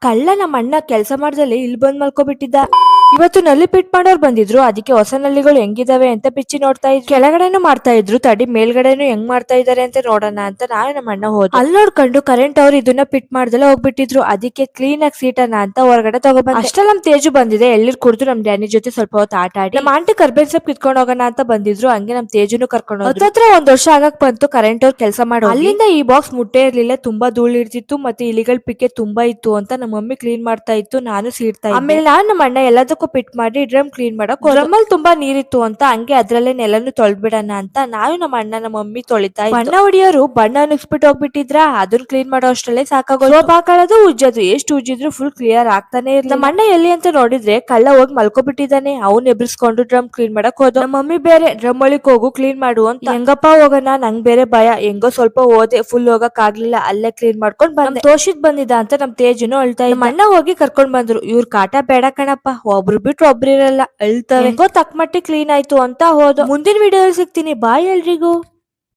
ಕಳ್ಳ ನಮ್ಮ ಅಣ್ಣ ಕೆಲಸ ಮಾಡ್ದಲ್ಲಿ ಇಲ್ಲಿ ಬಂದ್ ಮಲ್ಕೊಬಿಟ್ಟಿದ್ದ. ಇವತ್ತು ನಲ್ಲಿ ಪಿಟ್ ಮಾಡೋರ್ ಬಂದಿದ್ರು, ಅದಕ್ಕೆ ಹೊಸ ನಲ್ಲಿಗಳು ಹೆಂಗಿದಾವೆ ಅಂತ ಬಿಚ್ಚಿ ನೋಡ್ತಾ ಇದ್ರು. ಕೆಳಗಡೆನು ಮಾಡ್ತಾ ಇದ್ರು, ತಡಿ ಮೇಲ್ಗಡೆನು ಹೆಂಗ್ ಮಾಡ್ತಾ ಇದಾರೆ ಅಂತ ನೋಡೋಣ ಅಂತ ನಾನು ನಮ್ಮ ಅಣ್ಣ ಹೋದ. ಅಲ್ಲಿ ನೋಡ್ಕೊಂಡು ಕರೆಂಟ್ ಅವ್ರು ಇದನ್ನ ಪಿಟ್ ಮಾಡ್ದಲ್ಲ ಹೋಗ್ಬಿಟ್ಟಿದ್ರು. ಅದಕ್ಕೆ ಕ್ಲೀನ್ ಆಗಿ ಸೀಟನ ಅಂತ ಹೊರಗಡೆ ತಗೊಬಂದೆ. ಅಷ್ಟೇ ನಮ್ ತೇಜು ಬಂದಿದೆ, ಎಳ್ನೀರ್ ಕುಡ್ದು ನಮ್ ಡ್ಯಾನಿ ಜೊತೆ ಸ್ವಲ್ಪ ಹೊತ್ತು ಆಟ ಆಡಿ ನಮ್ಮ ಆಂಟಿ ಕರ್ಬೇನ್ ಸೊಪ್ಪು ಕಿತ್ಕೊಂಡ್ ಹೋಗೋಣ ಅಂತ ಬಂದಿದ್ರು. ಹಂಗೆ ನಮ್ ತೇಜುನು ಕರ್ಕೊಂಡು ಹತ್ರ 1 ವರ್ಷ ಆಗಕ್ ಬಂತು ಕರೆಂಟ್ ಅವ್ರು ಕೆಲಸ ಮಾಡೋ. ಅಲ್ಲಿಂದ ಈ ಬಾಕ್ಸ್ ಮುಟ್ಟೆ ಇರ್ಲಿಲ್ಲ, ತುಂಬಾ ಧೂಳು ಇರ್ತಿತ್ತು, ಮತ್ತೆ ಇಲಿಗಳ ಪಿಕ್ಕೆ ತುಂಬಾ ಇತ್ತು ಅಂತ ನಮ್ಮ ಮಮ್ಮಿ ಕ್ಲೀನ್ ಮಾಡ್ತಾ ಇತ್ತು, ನಾನು ಸೀಡ್ತಾ ಇದ್ದೆ. ಆಮೇಲೆ ನಾನು ನಮ್ಮ ಅಣ್ಣ ಎಲ್ಲದಕ್ಕೂ ಪಿಟ್ ಮಾಡಿ ಡ್ರಮ್ ಕ್ಲೀನ್ ಮಾಡಕ್ ಡ್ರಮ್ ಅಲ್ಲಿ ತುಂಬಾ ನೀರಿತ್ತು ಅಂತ ಹಂಗೆ ಅದ್ರಲ್ಲೇ ನೆಲನು ತೊಳ್ಬಿಡೋಣ ಅಂತ ನಾನು ನಮ್ಮ ಅಣ್ಣ ನಮ್ಮ ಮಮ್ಮಿ ತೊಳಿತಾ ಇದ್ದೆ. ಬಣ್ಣ ಹೊಡಿಯೋರು ಬಣ್ಣ ನುಗ್ಸ್ಬಿಟ್ಟು ಹೋಗ್ಬಿಟ್ಟಿದ್ರ, ಅದನ್ನ ಕ್ಲೀನ್ ಮಾಡೋ ಅಷ್ಟರಲ್ಲೇ ಸಾಕಾಗೋದು. ಸೋಪ್ ಹಾಕೊಳ್ಳೋದು ಉಜ್ಜೋದು, ಎಷ್ಟು ಉಜ್ಜಿದ್ರು ಫುಲ್ ಕ್ಲಿಯರ್ ಆಗ್ತಾನೆ ಇರ್ಲಿಲ್ಲ. ನಮ್ಮ ಅಣ್ಣ ಎಲ್ಲಿ ಅಂತ ನೋಡಿದ್ರೆ ಕಳ್ಳ ಹೋಗಿ ಮಲ್ಕೊಬಿಟ್ಟಿದ್ದಾನೆ. ಅವ್ನ್ ಎಬ್ರಿಸ್ಕೊಂಡು ಡ್ರಮ್ ಕ್ಲೀನ್ ಮಾಡಕ್ ಹೋದ. ನಮ್ಮ ಮಮ್ಮಿ ಬೇರೆ ಡ್ರಮ್ ಒಳಕ್ ಹೋಗು ಕ್ಲೀನ್ ಮಾಡು ಅಂತ. ಹೆಂಗಪ್ಪ ಹೋಗೋಣ, ನಂಗ್ ಬೇರೆ ಭಯ. ಹೆಂಗೋ ಸ್ವಲ್ಪ ಹೋದೆ, ಫುಲ್ ಹೋಗಕ್ ಆಗ್ಲಿಲ್ಲ, ಅಲ್ಲೇ ಕ್ಲೀನ್ ಮಾಡ್ಕೊಂಡ್ ಬಂದೆ. ತೋಷಿತ್ ಬಂದಿದ್ದ ಅಂತ ನಮ್ ತೇಜುನು ಅಳ್ತಾ ಇದ್ದ. ನಮ್ಮ ಅಣ್ಣ ಹೋಗಿ ಕರ್ಕೊಂಡ್ ಬಂದ್ರು. ಇವ್ರ ಕಾಟ ಬೇಡ ಕಣಪ್ಪ, ಒಬ್ರು ಬಿಟ್ರು ಒಬ್ರು ಇರಲ್ಲ, ಅಳ್ತವೆ. ಹೆಂಗೋ ತಕ್ಕ ಮಟ್ಟಿ ಕ್ಲೀನ್ ಆಯ್ತು ಅಂತ ಹೋದ. ಮುಂದಿನ ವಿಡಿಯೋ ಸಿಗ್ತೀನಿ, ಬಾಯ್ ಎಲ್ರಿಗೂ.